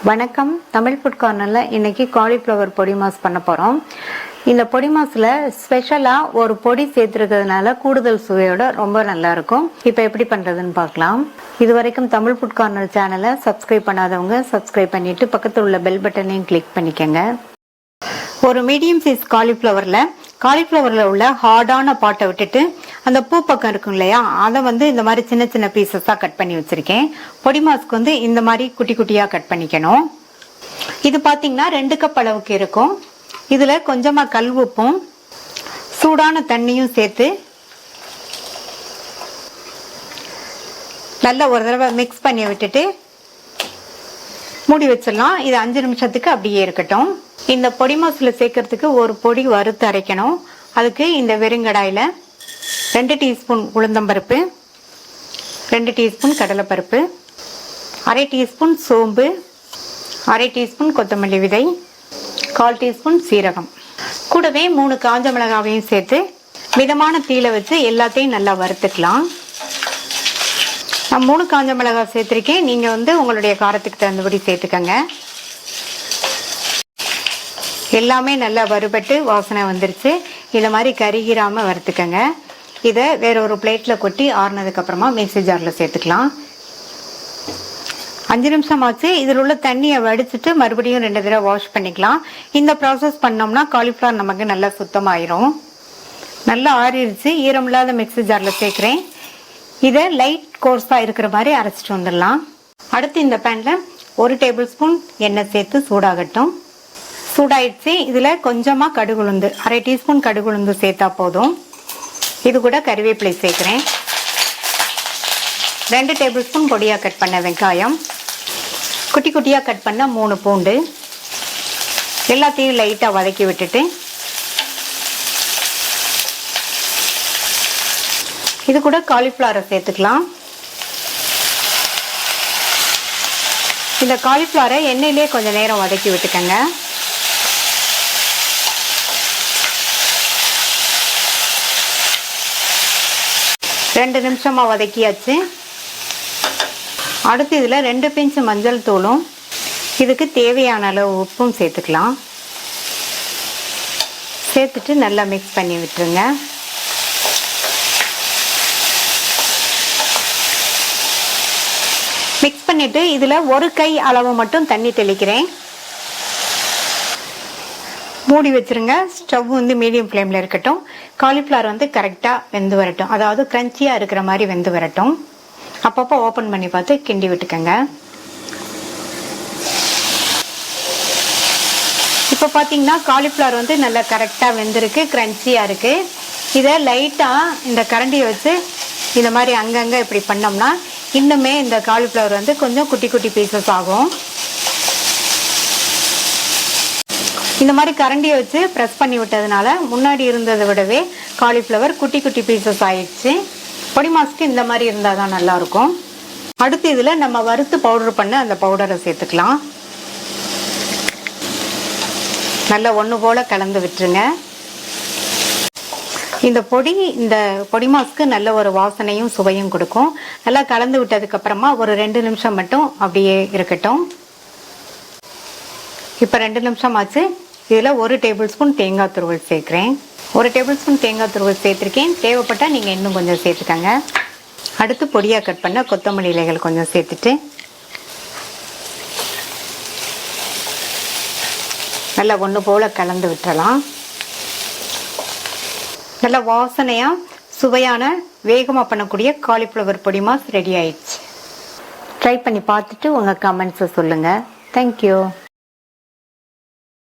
வணக்கம். தமிழ் ஃபுட் கார்னர்ல இன்னைக்கு காலிஃப்ளவர் பொடி மாஸ் பண்ண போறோம். இந்த பொடி மாஸ்ல ஸ்பெஷலா ஒரு பொடி சேர்த்துருக்கிறதுனால கூடுதல் சுவையோட ரொம்ப நல்லா இருக்கும். இப்போ எப்படி பண்றதுன்னு பார்க்கலாம். இது வரைக்கும் தமிழ் ஃபுட் கார்னர் சேனலை சப்ஸ்கிரைப் பண்ணாதவங்க சப்ஸ்கிரைப் பண்ணிட்டு பக்கத்தில் உள்ள பெல் பட்டனையும் கிளிக் பண்ணிக்கங்க. ஒரு மீடியம் சைஸ் காலிஃப்ளவர்ல உள்ள ஹார்டான பாட்டை விட்டுட்டு அந்த பூ பக்கம் இருக்கும் இல்லையா, அதை இந்த மாதிரி சின்ன சின்ன பீசஸா கட் பண்ணி வச்சிருக்கேன். பொடி மாஸ்க்கு இந்த மாதிரி குட்டி குட்டியா கட் பண்ணிக்கணும். இது பாத்தீங்கன்னா 2 கப் அளவுக்கு இருக்கும். இதுல கொஞ்சமா கல் உப்பும் சூடான தண்ணியும் சேர்த்து நல்லா ஒரு தடவை மிக்ஸ் பண்ணி விட்டுட்டு மூடி வச்சிடலாம். இது 5 நிமிஷத்துக்கு அப்படியே இருக்கட்டும். இந்த பொடி மாசுல சேர்க்கறதுக்கு ஒரு பொடி வறுத்து அரைக்கணும். அதுக்கு இந்த வெறுங்கடாயில 2 டீஸ்பூன் உளுந்தம்பருப்பு, 2 டீஸ்பூன் கடலைப்பருப்பு, 1/2 டீஸ்பூன் சோம்பு, 1/2 டீஸ்பூன் கொத்தமல்லி விதை, 1/4 டீஸ்பூன் சீரகம், கூடவே 3 காஞ்ச மிளகாவையும் சேர்த்து மிதமான தீயில வச்சு எல்லாத்தையும் நல்லா வறுத்துக்கலாம். நான் 3 காஞ்ச மிளகாய் சேர்த்திருக்கேன். நீங்க உங்களுடைய காரத்துக்கு தகுந்தபடி சேர்த்துக்கங்க. எல்லாமே நல்லா வறுபட்டு வாசனை வந்துருச்சு. இந்த மாதிரி கருகிராம வறுத்துக்கங்க. இதை வேற ஒரு பிளேட்ல கொட்டி ஆறுனதுக்கு அப்புறமா மிக்ஸி ஜார்ல சேர்த்துக்கலாம். 5 நிமிஷம் ஆச்சு. இதில் உள்ள தண்ணியை வடிச்சிட்டு மறுபடியும் 2 தடவை வாஷ் பண்ணிக்கலாம். இந்த ப்ராசஸ் பண்ணோம்னா காலிஃப்ளவர் நமக்கு நல்லா சுத்தமாயிரும். நல்லா ஆறிடுச்சு. ஈரம் இல்லாத மிக்ஸி ஜார்ல சேர்க்கிறேன். இதை லைட் கோர்ஸா இருக்கிற மாதிரி அரைச்சிட்டு வந்துடலாம். அடுத்து இந்த பேன்ல 1 டேபிள் ஸ்பூன் எண்ணெய் சேர்த்து சூடாகட்டும். சூடாயிடுச்சு. இதுல கொஞ்சமா கடுகுளுந்து 1/2 டீஸ்பூன் கடுகுளுந்து சேர்த்தா போதும். இது கூட கறிவேப்பிலை சேர்க்கிறேன். 2 டேபிள் ஸ்பூன் பொடியா கட் பண்ண வெங்காயம், குட்டி குட்டியா கட் பண்ண 3 பூண்டு, எல்லாத்தையும் லைட்டா வதக்கி விட்டுட்டு இது கூட காலிஃப்ளவரை சேர்த்துக்கலாம். இந்த காலிஃப்ளவரை எண்ணெயிலே கொஞ்சம் நேரம் வதக்கி விட்டுக்கங்க. ரெண்டு நிமிஷமா வதக்கியாச்சு. அடுத்து இதுல 2 பிஞ்ச் மஞ்சள் தூளும் இதுக்கு தேவையான அளவு உப்பும் சேர்த்துக்கலாம். சேர்த்துட்டு நல்லா மிக்ஸ் பண்ணி விட்டுருங்க. மிக்ஸ் பண்ணிட்டு இதுல 1 கை அளவு மட்டும் தண்ணி தெளிக்கிறேன். மூடி வச்சிருங்க. ஸ்டவ் மீடியம் ஃப்ளேம்ல இருக்கட்டும். காலிஃப்ளவர் கரெக்டா வெந்து வரட்டும். அதாவது கிரன்ச்சியா இருக்கிற மாதிரி வெந்து வரட்டும். அப்பப்போ ஓபன் பண்ணி பார்த்து கிண்டி விட்டுக்கங்க. இப்ப பாத்தீங்கன்னா காலிஃப்ளவர் நல்லா கரெக்டா வெந்திருக்கு, கிரன்ச்சியா இருக்கு. இதை லைட்டா இந்த கரண்டியை வச்சு இந்த மாதிரி அங்கங்க இப்படி பண்ணோம்னா இன்னுமே இந்த காலிஃப்ளவர் கொஞ்சம் குட்டி குட்டி பீசஸ் ஆகும். இந்த மாதிரி கரண்டியை வச்சு பிரஸ் பண்ணி விட்டதுனால முன்னாடி இருந்ததை விடவே காலிஃப்ளவர் குட்டி குட்டி பீசஸ் ஆயிடுச்சு. பொடி மாஸ்க்கு இந்த மாதிரி இருந்தால் தான் நல்லா இருக்கும். அடுத்து இதுல நம்ம வறுத்து பவுடர் பண்ண அந்த பவுடரை சேர்த்துக்கலாம். நல்லா ஒன்று போல கலந்து விட்டுருங்க. இந்த பொடி மாஸ்க்கு நல்ல ஒரு வாசனையும் சுவையும் கொடுக்கும். நல்லா கலந்து விட்டதுக்கு அப்புறமா ஒரு 2 நிமிஷம் மட்டும் அப்படியே இருக்கட்டும். இப்போ 2 நிமிஷம் ஆச்சு. இதுல 1 டேபிள் ஸ்பூன் தேங்காய் துருவல் சேர்க்கிறேன். 1 டேபிள் ஸ்பூன் தேங்காய் துருவல் சேர்த்திருக்கேன். தேவைப்பட்டா நீங்க இன்னும் கொஞ்சம் சேர்த்துக்கங்க. அடுத்து பொடியா கட் பண்ண கொத்தமல்லி இலைகள் கொஞ்சம் சேர்த்துட்டு நல்லா ஒன்று போல கலந்து விட்டுறலாம். நல்ல வாசனையா சுவையான வேகமா பண்ணக்கூடிய காலிஃப்ளவர் பொடி மாஸ் ரெடி ஆயிடுச்சு. ட்ரை பண்ணி பார்த்துட்டு உங்க கமெண்ட்ஸை சொல்லுங்க. தேங்க்யூ.